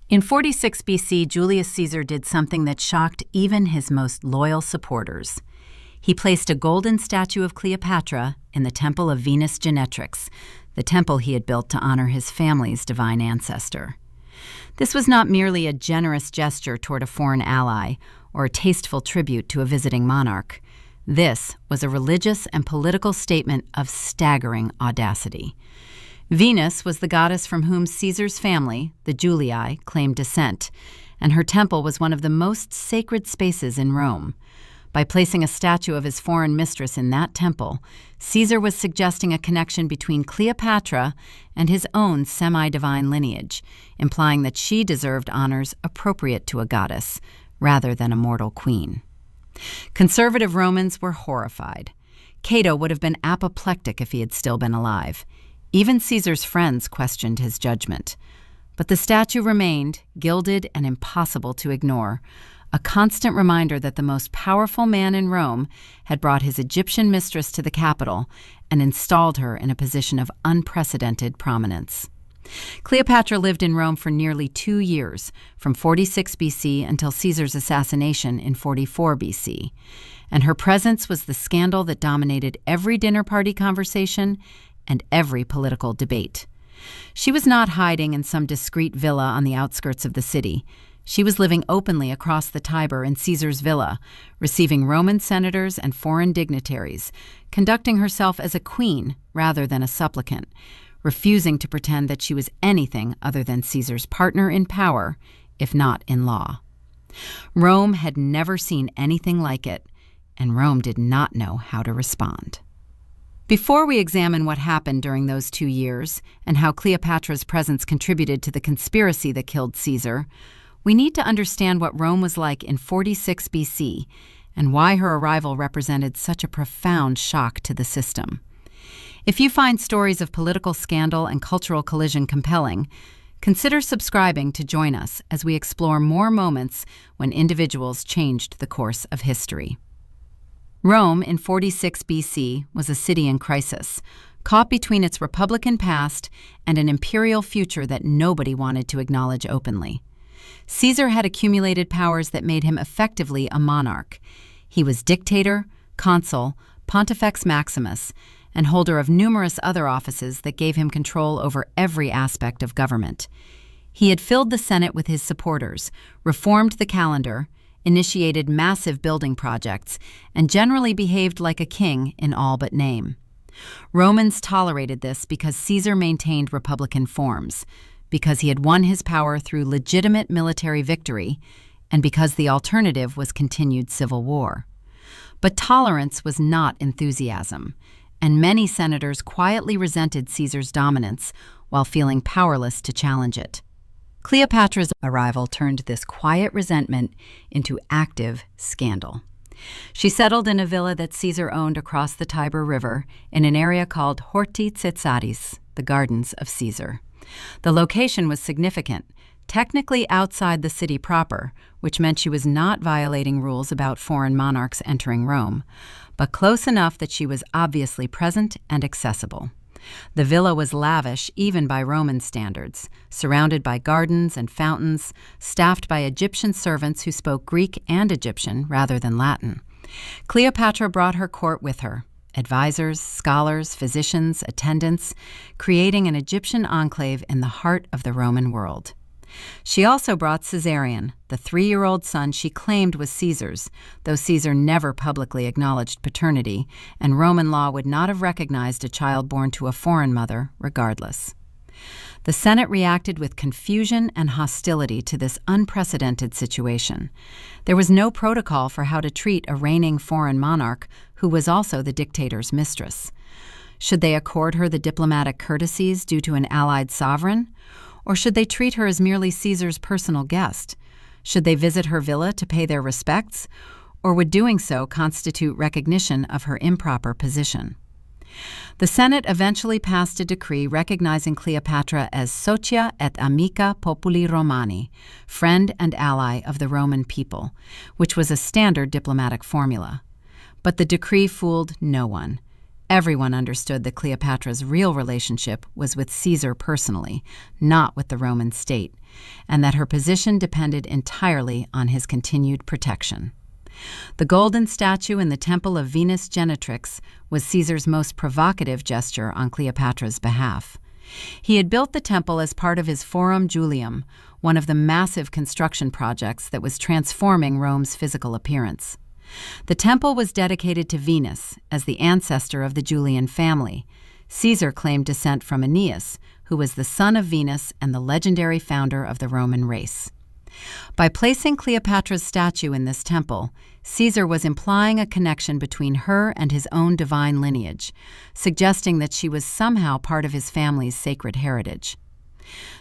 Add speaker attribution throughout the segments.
Speaker 1: In 46 BC, Julius Caesar did something that shocked even his most loyal supporters. He placed a golden statue of Cleopatra in the Temple of Venus Genetrix, the temple he had built to honor his family's divine ancestor. This was not merely a generous gesture toward a foreign ally or a tasteful tribute to a visiting monarch. This was a religious and political statement of staggering audacity. Venus was the goddess from whom Caesar's family, the Julii, claimed descent, and her temple was one of the most sacred spaces in Rome. By placing a statue of his foreign mistress in that temple, Caesar was suggesting a connection between Cleopatra and his own semi-divine lineage, implying that she deserved honors appropriate to a goddess, rather than a mortal queen. Conservative Romans were horrified. Cato would have been apoplectic if he had still been alive. Even Caesar's friends questioned his judgment. But the statue remained, gilded and impossible to ignore, a constant reminder that the most powerful man in Rome had brought his Egyptian mistress to the capital and installed her in a position of unprecedented prominence. Cleopatra lived in Rome for nearly 2 years, from 46 BC until Caesar's assassination in 44 BC, and her presence was the scandal that dominated every dinner party conversation and every political debate. She was not hiding in some discreet villa on the outskirts of the city. She was living openly across the Tiber in Caesar's villa, receiving Roman senators and foreign dignitaries, conducting herself as a queen rather than a supplicant, refusing to pretend that she was anything other than Caesar's partner in power, if not in law. Rome had never seen anything like it, and Rome did not know how to respond. Before we examine what happened during those 2 years and how Cleopatra's presence contributed to the conspiracy that killed Caesar, we need to understand what Rome was like in 46 BC and why her arrival represented such a profound shock to the system. If you find stories of political scandal and cultural collision compelling, consider subscribing to join us as we explore more moments when individuals changed the course of history. Rome in 46 BC was a city in crisis, caught between its republican past and an imperial future that nobody wanted to acknowledge openly. Caesar had accumulated powers that made him effectively a monarch. He was dictator, consul, Pontifex Maximus, and holder of numerous other offices that gave him control over every aspect of government. He had filled the Senate with his supporters, reformed the calendar, initiated massive building projects, and generally behaved like a king in all but name. Romans tolerated this because Caesar maintained republican forms, because he had won his power through legitimate military victory, and because the alternative was continued civil war. But tolerance was not enthusiasm, and many senators quietly resented Caesar's dominance while feeling powerless to challenge it. Cleopatra's arrival turned this quiet resentment into active scandal. She settled in a villa that Caesar owned across the Tiber River in an area called Horti Caesaris, the Gardens of Caesar. The location was significant, technically outside the city proper, which meant she was not violating rules about foreign monarchs entering Rome, but close enough that she was obviously present and accessible. The villa was lavish even by Roman standards, surrounded by gardens and fountains, staffed by Egyptian servants who spoke Greek and Egyptian rather than Latin. Cleopatra brought her court with her, advisors, scholars, physicians, attendants, creating an Egyptian enclave in the heart of the Roman world. She also brought Caesarion, the 3-year-old son she claimed was Caesar's, though Caesar never publicly acknowledged paternity, and Roman law would not have recognized a child born to a foreign mother regardless. The Senate reacted with confusion and hostility to this unprecedented situation. There was no protocol for how to treat a reigning foreign monarch who was also the dictator's mistress. Should they accord her the diplomatic courtesies due to an allied sovereign? Or should they treat her as merely Caesar's personal guest? Should they visit her villa to pay their respects? Or would doing so constitute recognition of her improper position? The Senate eventually passed a decree recognizing Cleopatra as socia et amica populi Romani, friend and ally of the Roman people, which was a standard diplomatic formula. But the decree fooled no one. Everyone understood that Cleopatra's real relationship was with Caesar personally, not with the Roman state, and that her position depended entirely on his continued protection. The golden statue in the Temple of Venus Genetrix was Caesar's most provocative gesture on Cleopatra's behalf. He had built the temple as part of his Forum Julium, one of the massive construction projects that was transforming Rome's physical appearance. The temple was dedicated to Venus as the ancestor of the Julian family. Caesar claimed descent from Aeneas, who was the son of Venus and the legendary founder of the Roman race. By placing Cleopatra's statue in this temple, Caesar was implying a connection between her and his own divine lineage, suggesting that she was somehow part of his family's sacred heritage.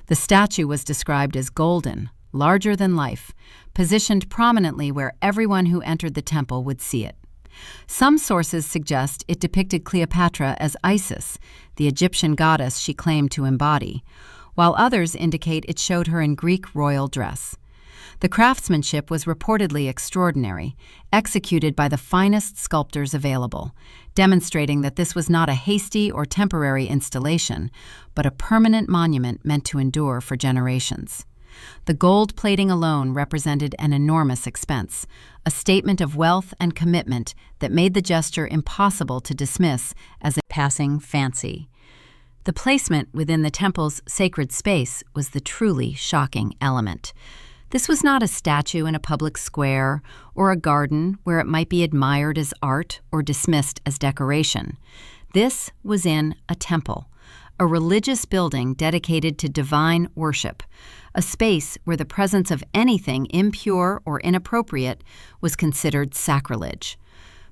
Speaker 1: The statue was described as golden, larger than life, positioned prominently where everyone who entered the temple would see it. Some sources suggest it depicted Cleopatra as Isis, the Egyptian goddess she claimed to embody, while others indicate it showed her in Greek royal dress. The craftsmanship was reportedly extraordinary, executed by the finest sculptors available, demonstrating that this was not a hasty or temporary installation, but a permanent monument meant to endure for generations. The gold plating alone represented an enormous expense, a statement of wealth and commitment that made the gesture impossible to dismiss as a passing fancy. The placement within the temple's sacred space was the truly shocking element. This was not a statue in a public square or a garden where it might be admired as art or dismissed as decoration. This was in a temple, a religious building dedicated to divine worship, a space where the presence of anything impure or inappropriate was considered sacrilege.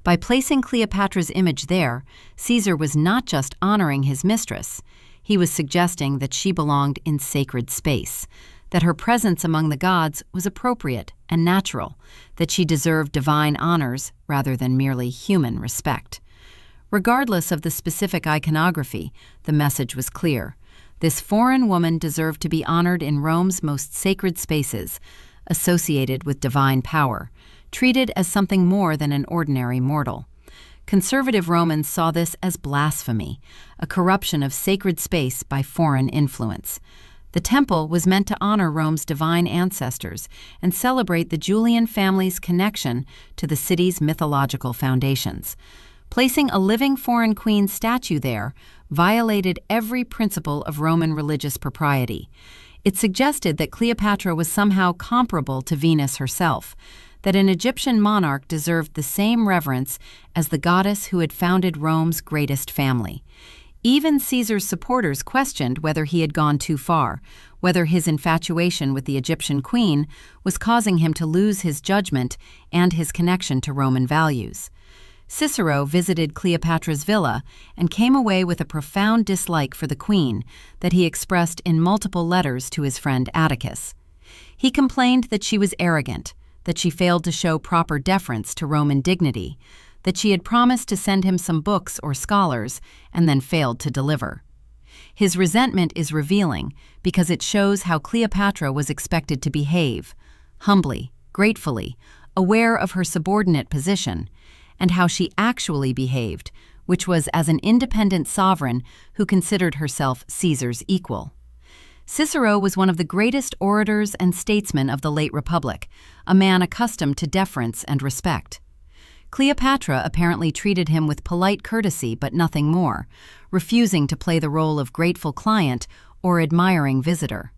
Speaker 1: By placing Cleopatra's image there, Caesar was not just honoring his mistress, he was suggesting that she belonged in sacred space, that her presence among the gods was appropriate and natural, that she deserved divine honors rather than merely human respect. Regardless of the specific iconography, the message was clear. This foreign woman deserved to be honored in Rome's most sacred spaces, associated with divine power, treated as something more than an ordinary mortal. Conservative Romans saw this as blasphemy, a corruption of sacred space by foreign influence. The temple was meant to honor Rome's divine ancestors and celebrate the Julian family's connection to the city's mythological foundations. Placing a living foreign queen statue there violated every principle of Roman religious propriety. It suggested that Cleopatra was somehow comparable to Venus herself, that an Egyptian monarch deserved the same reverence as the goddess who had founded Rome's greatest family. Even Caesar's supporters questioned whether he had gone too far, whether his infatuation with the Egyptian queen was causing him to lose his judgment and his connection to Roman values. Cicero visited Cleopatra's villa and came away with a profound dislike for the queen that he expressed in multiple letters to his friend Atticus. He complained that she was arrogant, that she failed to show proper deference to Roman dignity, that she had promised to send him some books or scholars and then failed to deliver. His resentment is revealing because it shows how Cleopatra was expected to behave, humbly, gratefully, aware of her subordinate position, and how she actually behaved, which was as an independent sovereign who considered herself Caesar's equal. Cicero was one of the greatest orators and statesmen of the late Republic, a man accustomed to deference and respect. Cleopatra apparently treated him with polite courtesy but nothing more, refusing to play the role of grateful client or admiring visitor.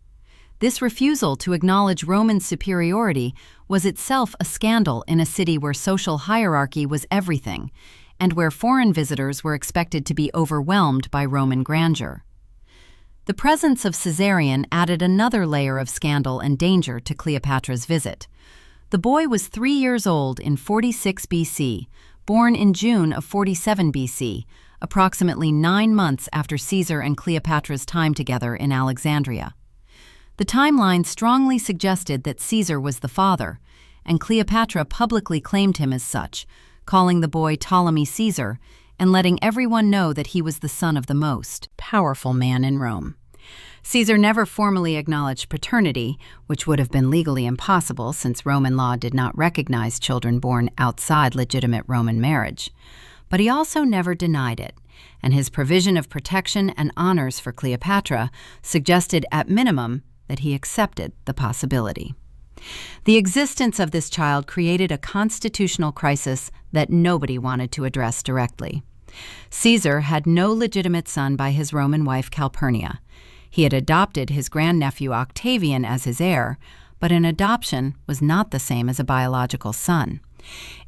Speaker 1: This refusal to acknowledge Roman superiority was itself a scandal in a city where social hierarchy was everything, and where foreign visitors were expected to be overwhelmed by Roman grandeur. The presence of Caesarion added another layer of scandal and danger to Cleopatra's visit. The boy was 3 years old in 46 BC, born in June of 47 BC, approximately 9 months after Caesar and Cleopatra's time together in Alexandria. The timeline strongly suggested that Caesar was the father, and Cleopatra publicly claimed him as such, calling the boy Ptolemy Caesar and letting everyone know that he was the son of the most powerful man in Rome. Caesar never formally acknowledged paternity, which would have been legally impossible since Roman law did not recognize children born outside legitimate Roman marriage. but he also never denied it, and his provision of protection and honors for Cleopatra suggested at minimum that he accepted the possibility. The existence of this child created a constitutional crisis that nobody wanted to address directly. Caesar had no legitimate son by his Roman wife Calpurnia. He had adopted his grandnephew Octavian as his heir, but an adoption was not the same as a biological son.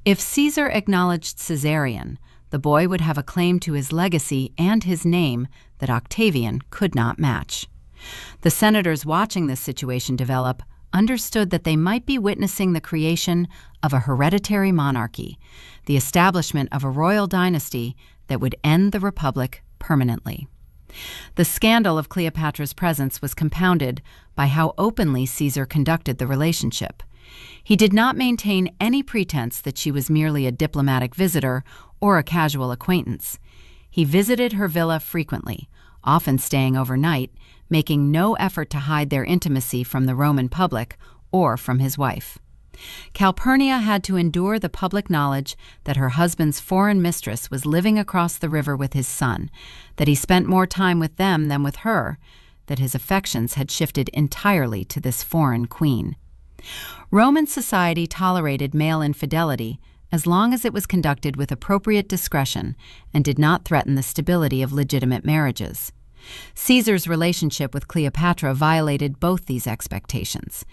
Speaker 1: If Caesar acknowledged Caesarion, the boy would have a claim to his legacy and his name that Octavian could not match. The senators watching this situation develop understood that they might be witnessing the creation of a hereditary monarchy, the establishment of a royal dynasty that would end the Republic permanently. The scandal of Cleopatra's presence was compounded by how openly Caesar conducted the relationship. He did not maintain any pretense that she was merely a diplomatic visitor or a casual acquaintance. He visited her villa frequently, often staying overnight, making no effort to hide their intimacy from the Roman public or from his wife. Calpurnia had to endure the public knowledge that her husband's foreign mistress was living across the river with his son, that he spent more time with them than with her, that his affections had shifted entirely to this foreign queen. Roman society tolerated male infidelity as long as it was conducted with appropriate discretion and did not threaten the stability of legitimate marriages. Caesar's relationship with Cleopatra violated both these expectations.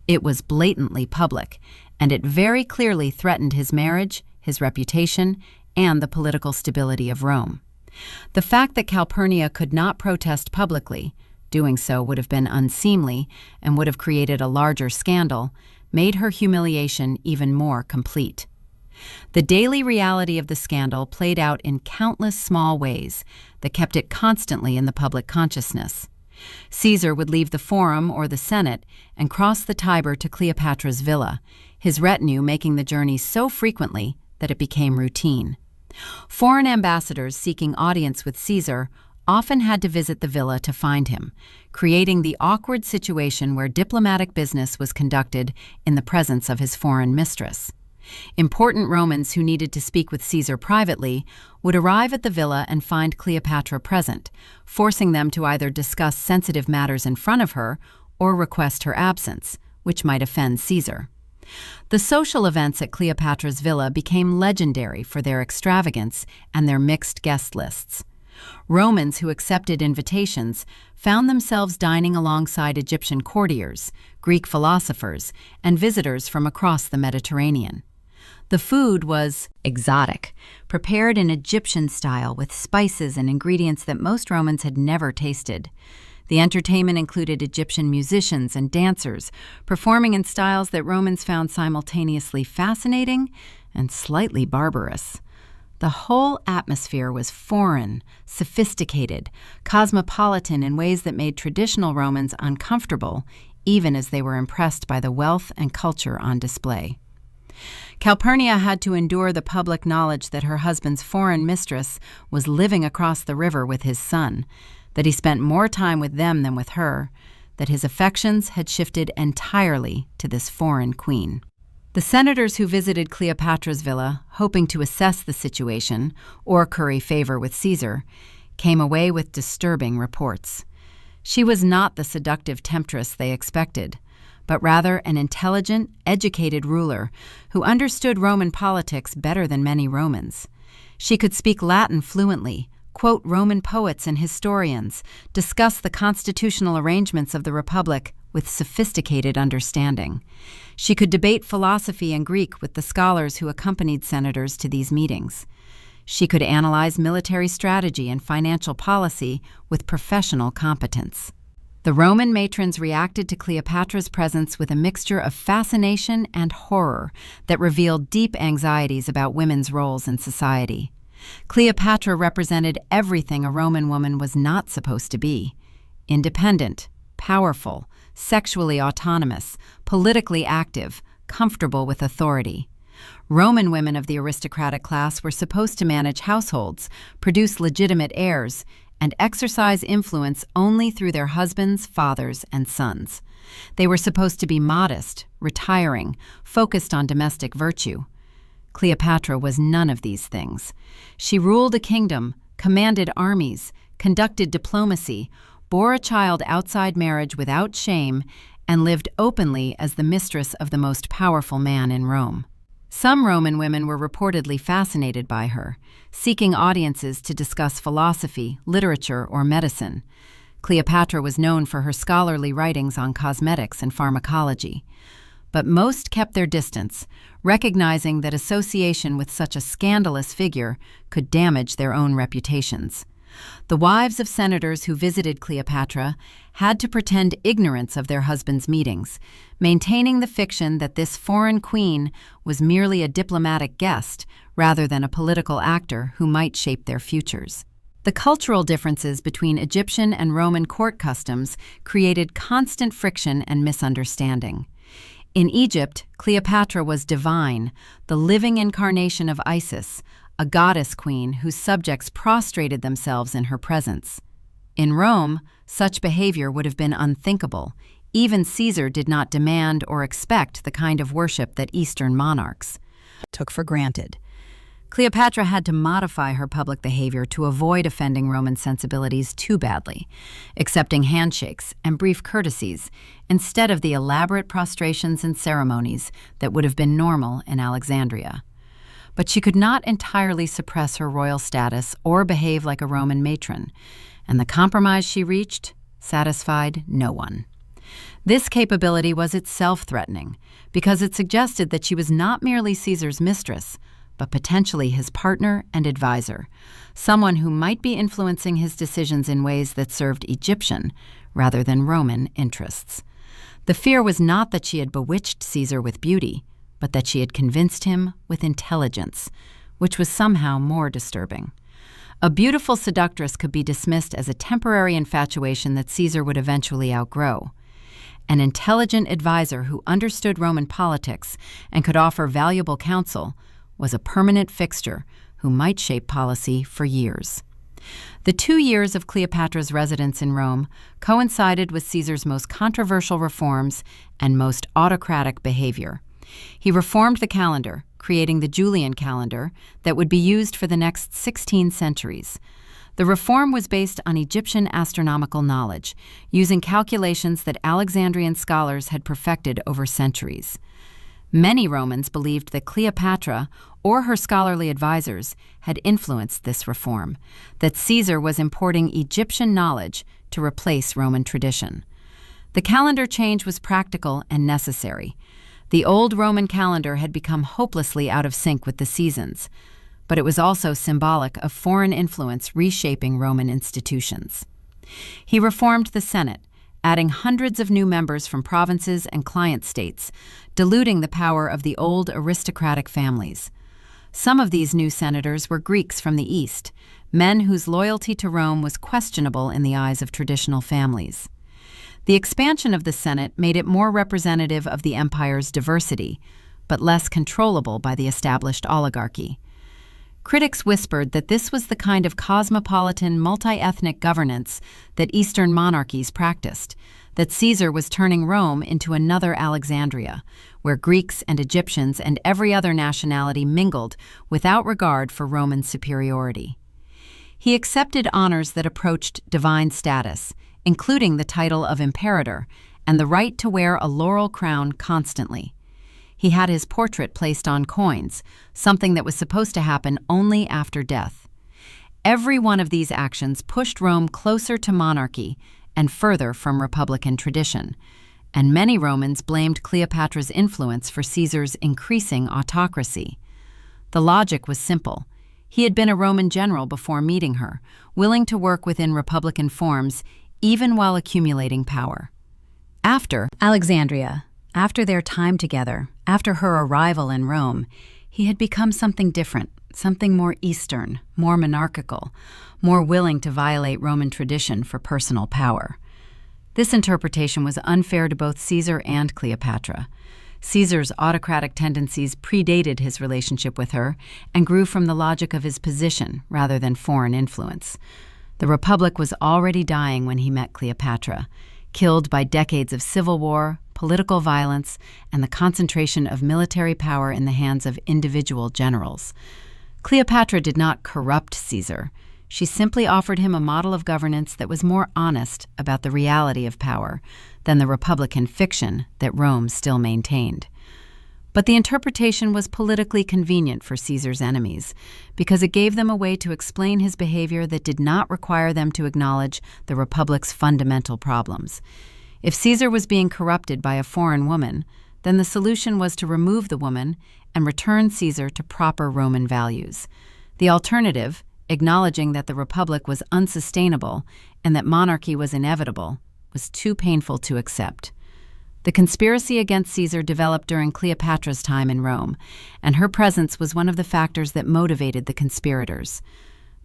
Speaker 1: It was blatantly public, and it very clearly threatened his marriage, his reputation, and the political stability of Rome. The fact that Calpurnia could not protest publicly, doing so would have been unseemly and would have created a larger scandal, made her humiliation even more complete. The daily reality of the scandal played out in countless small ways that kept it constantly in the public consciousness. Caesar would leave the Forum or the Senate and cross the Tiber to Cleopatra's villa, his retinue making the journey so frequently that it became routine. Foreign ambassadors seeking audience with Caesar often had to visit the villa to find him, creating the awkward situation where diplomatic business was conducted in the presence of his foreign mistress. Important Romans who needed to speak with Caesar privately would arrive at the villa and find Cleopatra present, forcing them to either discuss sensitive matters in front of her or request her absence, which might offend Caesar. The social events at Cleopatra's villa became legendary for their extravagance and their mixed guest lists. Romans who accepted invitations found themselves dining alongside Egyptian courtiers, Greek philosophers, and visitors from across the Mediterranean. The food was exotic, prepared in Egyptian style with spices and ingredients that most Romans had never tasted. The entertainment included Egyptian musicians and dancers, performing in styles that Romans found simultaneously fascinating and slightly barbarous. The whole atmosphere was foreign, sophisticated, cosmopolitan in ways that made traditional Romans uncomfortable, even as they were impressed by the wealth and culture on display. Calpurnia had to endure the public knowledge that her husband's foreign mistress was living across the river with his son, that he spent more time with them than with her, that his affections had shifted entirely to this foreign queen. The senators who visited Cleopatra's villa, hoping to assess the situation or curry favor with Caesar, came away with disturbing reports. She was not the seductive temptress they expected, but rather an intelligent, educated ruler who understood Roman politics better than many Romans. She could speak Latin fluently, quote Roman poets and historians, discuss the constitutional arrangements of the Republic with sophisticated understanding. She could debate philosophy and Greek with the scholars who accompanied senators to these meetings. She could analyze military strategy and financial policy with professional competence. The Roman matrons reacted to Cleopatra's presence with a mixture of fascination and horror that revealed deep anxieties about women's roles in society. Cleopatra represented everything a Roman woman was not supposed to be: independent, powerful, sexually autonomous, politically active, comfortable with authority. Roman women of the aristocratic class were supposed to manage households, produce legitimate heirs, and exercise influence only through their husbands, fathers, and sons. They were supposed to be modest, retiring, focused on domestic virtue. Cleopatra was none of these things. She ruled a kingdom, commanded armies, conducted diplomacy, bore a child outside marriage without shame, and lived openly as the mistress of the most powerful man in Rome. Some Roman women were reportedly fascinated by her, seeking audiences to discuss philosophy, literature, or medicine. Cleopatra was known for her scholarly writings on cosmetics and pharmacology. But most kept their distance, recognizing that association with such a scandalous figure could damage their own reputations. The wives of senators who visited Cleopatra had to pretend ignorance of their husbands' meetings, maintaining the fiction that this foreign queen was merely a diplomatic guest rather than a political actor who might shape their futures. The cultural differences between Egyptian and Roman court customs created constant friction and misunderstanding. In Egypt, Cleopatra was divine, the living incarnation of Isis, a goddess queen whose subjects prostrated themselves in her presence. In Rome, such behavior would have been unthinkable. Even Caesar did not demand or expect the kind of worship that Eastern monarchs took for granted. Cleopatra had to modify her public behavior to avoid offending Roman sensibilities too badly, accepting handshakes and brief courtesies instead of the elaborate prostrations and ceremonies that would have been normal in Alexandria. But she could not entirely suppress her royal status or behave like a Roman matron, and the compromise she reached satisfied no one. This capability was itself threatening, because it suggested that she was not merely Caesar's mistress, but potentially his partner and advisor, someone who might be influencing his decisions in ways that served Egyptian rather than Roman interests. The fear was not that she had bewitched Caesar with beauty, but that she had convinced him with intelligence, which was somehow more disturbing. A beautiful seductress could be dismissed as a temporary infatuation that Caesar would eventually outgrow. An intelligent advisor who understood Roman politics and could offer valuable counsel was a permanent fixture who might shape policy for years. The 2 years of Cleopatra's residence in Rome coincided with Caesar's most controversial reforms and most autocratic behavior. He reformed the calendar, creating the Julian calendar that would be used for the next 16 centuries. The reform was based on Egyptian astronomical knowledge, using calculations that Alexandrian scholars had perfected over centuries. Many Romans believed that Cleopatra or her scholarly advisors had influenced this reform, that Caesar was importing Egyptian knowledge to replace Roman tradition. The calendar change was practical and necessary. The old Roman calendar had become hopelessly out of sync with the seasons, but it was also symbolic of foreign influence reshaping Roman institutions. He reformed the Senate, adding hundreds of new members from provinces and client states, diluting the power of the old aristocratic families. Some of these new senators were Greeks from the East, men whose loyalty to Rome was questionable in the eyes of traditional families. The expansion of the Senate made it more representative of the empire's diversity, but less controllable by the established oligarchy. Critics whispered that this was the kind of cosmopolitan, multi-ethnic governance that Eastern monarchies practiced, that Caesar was turning Rome into another Alexandria, where Greeks and Egyptians and every other nationality mingled without regard for Roman superiority. He accepted honors that approached divine status, including the title of imperator and the right to wear a laurel crown constantly. He had his portrait placed on coins, something that was supposed to happen only after death. Every one of these actions pushed Rome closer to monarchy and further from republican tradition, and many Romans blamed Cleopatra's influence for Caesar's increasing autocracy. The logic was simple. He had been a Roman general before meeting her, willing to work within republican forms even while accumulating power. After Alexandria, after their time together, after her arrival in Rome, he had become something different, something more Eastern, more monarchical, more willing to violate Roman tradition for personal power. This interpretation was unfair to both Caesar and Cleopatra. Caesar's autocratic tendencies predated his relationship with her and grew from the logic of his position rather than foreign influence. The Republic was already dying when he met Cleopatra, killed by decades of civil war, political violence, and the concentration of military power in the hands of individual generals. Cleopatra did not corrupt Caesar. She simply offered him a model of governance that was more honest about the reality of power than the republican fiction that Rome still maintained. But the interpretation was politically convenient for Caesar's enemies because it gave them a way to explain his behavior that did not require them to acknowledge the republic's fundamental problems. If Caesar was being corrupted by a foreign woman, then the solution was to remove the woman and return Caesar to proper Roman values. The alternative, acknowledging that the republic was unsustainable and that monarchy was inevitable, was too painful to accept. The conspiracy against Caesar developed during Cleopatra's time in Rome, and her presence was one of the factors that motivated the conspirators.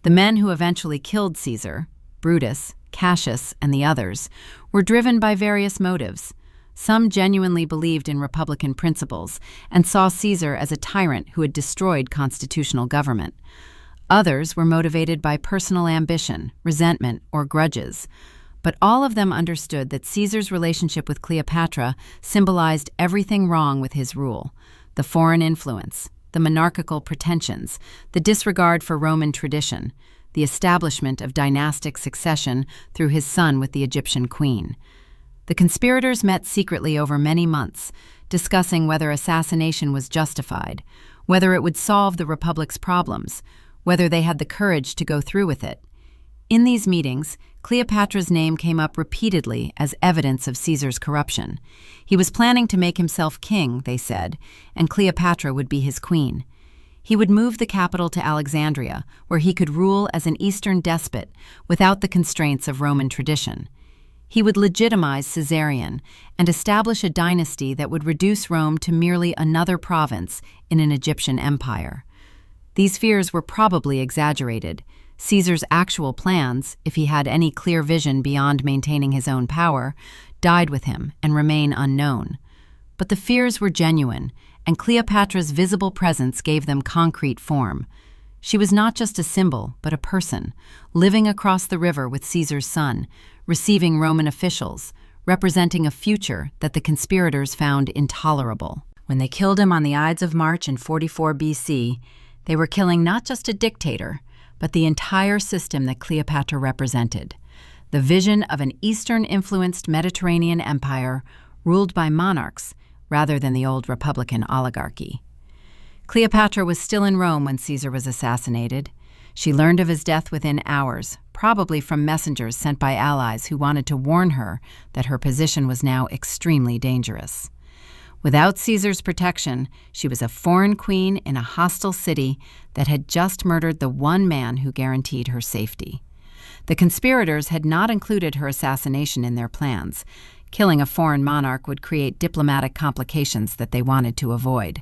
Speaker 1: The men who eventually killed Caesar, Brutus, Cassius, and the others, were driven by various motives. Some genuinely believed in republican principles and saw Caesar as a tyrant who had destroyed constitutional government. Others were motivated by personal ambition, resentment, or grudges. But all of them understood that Caesar's relationship with Cleopatra symbolized everything wrong with his rule: the foreign influence, the monarchical pretensions, the disregard for Roman tradition, the establishment of dynastic succession through his son with the Egyptian queen. The conspirators met secretly over many months, discussing whether assassination was justified, whether it would solve the republic's problems, whether they had the courage to go through with it. In these meetings, Cleopatra's name came up repeatedly as evidence of Caesar's corruption. He was planning to make himself king, they said, and Cleopatra would be his queen. He would move the capital to Alexandria, where he could rule as an Eastern despot without the constraints of Roman tradition. He would legitimize Caesarion and establish a dynasty that would reduce Rome to merely another province in an Egyptian empire. These fears were probably exaggerated. Caesar's actual plans, if he had any clear vision beyond maintaining his own power, died with him and remain unknown. But the fears were genuine, and Cleopatra's visible presence gave them concrete form. She was not just a symbol, but a person, living across the river with Caesar's son, receiving Roman officials, representing a future that the conspirators found intolerable. When they killed him on the Ides of March in 44 BC, they were killing not just a dictator, but the entire system that Cleopatra represented, the vision of an Eastern-influenced Mediterranean empire ruled by monarchs rather than the old republican oligarchy. Cleopatra was still in Rome when Caesar was assassinated. She learned of his death within hours, probably from messengers sent by allies who wanted to warn her that her position was now extremely dangerous. Without Caesar's protection, she was a foreign queen in a hostile city that had just murdered the one man who guaranteed her safety. The conspirators had not included her assassination in their plans. Killing a foreign monarch would create diplomatic complications that they wanted to avoid.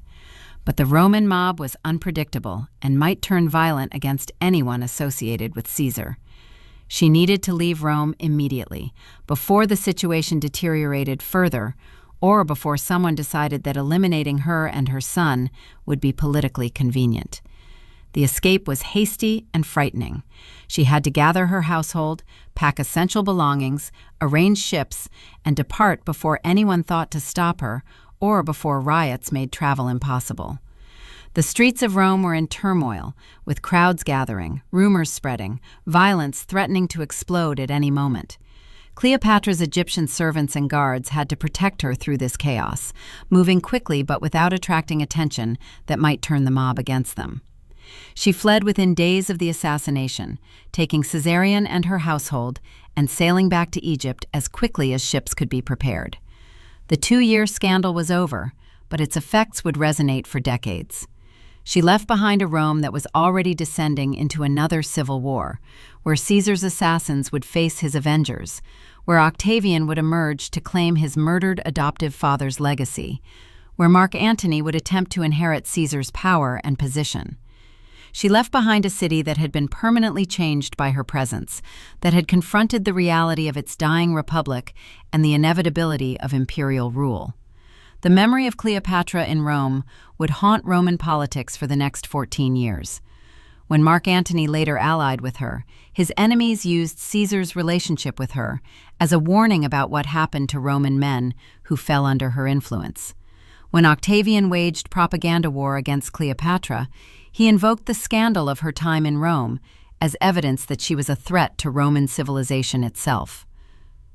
Speaker 1: But the Roman mob was unpredictable and might turn violent against anyone associated with Caesar. She needed to leave Rome immediately, before the situation deteriorated further, or before someone decided that eliminating her and her son would be politically convenient. The escape was hasty and frightening. She had to gather her household, pack essential belongings, arrange ships, and depart before anyone thought to stop her or before riots made travel impossible. The streets of Rome were in turmoil, with crowds gathering, rumors spreading, violence threatening to explode at any moment. Cleopatra's Egyptian servants and guards had to protect her through this chaos, moving quickly but without attracting attention that might turn the mob against them. She fled within days of the assassination, taking Caesarion and her household and sailing back to Egypt as quickly as ships could be prepared. The 2-year scandal was over, but its effects would resonate for decades. She left behind a Rome that was already descending into another civil war, where Caesar's assassins would face his avengers, where Octavian would emerge to claim his murdered adoptive father's legacy, where Mark Antony would attempt to inherit Caesar's power and position. She left behind a city that had been permanently changed by her presence, that had confronted the reality of its dying republic and the inevitability of imperial rule. The memory of Cleopatra in Rome would haunt Roman politics for the next 14 years. When Mark Antony later allied with her, his enemies used Caesar's relationship with her as a warning about what happened to Roman men who fell under her influence. When Octavian waged propaganda war against Cleopatra, he invoked the scandal of her time in Rome as evidence that she was a threat to Roman civilization itself.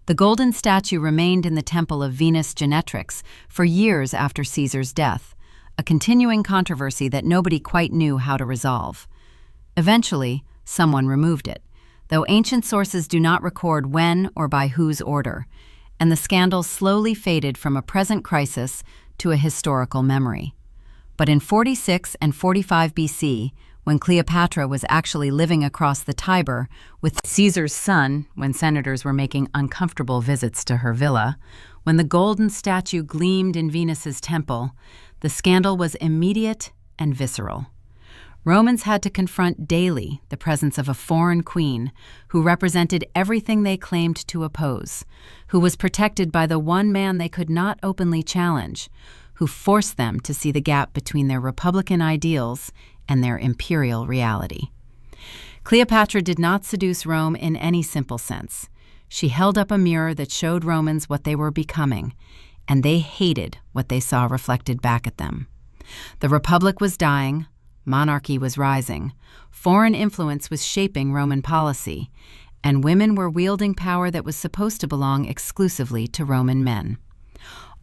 Speaker 1: The golden statue remained in the Temple of Venus Genetrix for years after Caesar's death, a continuing controversy that nobody quite knew how to resolve. Eventually, someone removed it, though ancient sources do not record when or by whose order, and the scandal slowly faded from a present crisis to a historical memory. But in 46 and 45 BC, when Cleopatra was actually living across the Tiber with Caesar's son, when senators were making uncomfortable visits to her villa, when the golden statue gleamed in Venus's temple, the scandal was immediate and visceral. Romans had to confront daily the presence of a foreign queen who represented everything they claimed to oppose, who was protected by the one man they could not openly challenge, who forced them to see the gap between their republican ideals and their imperial reality. Cleopatra did not seduce Rome in any simple sense. She held up a mirror that showed Romans what they were becoming, and they hated what they saw reflected back at them. The republic was dying, monarchy was rising, foreign influence was shaping Roman policy, and women were wielding power that was supposed to belong exclusively to Roman men.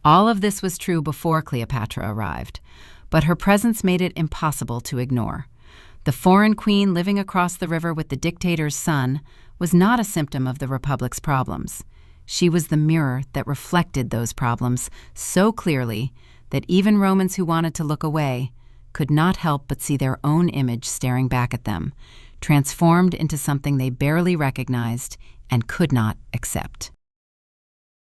Speaker 1: All of this was true before Cleopatra arrived, but her presence made it impossible to ignore. The foreign queen living across the river with the dictator's son was not a symptom of the republic's problems. She was the mirror that reflected those problems so clearly that even Romans who wanted to look away could not help but see their own image staring back at them, transformed into something they barely recognized and could not accept.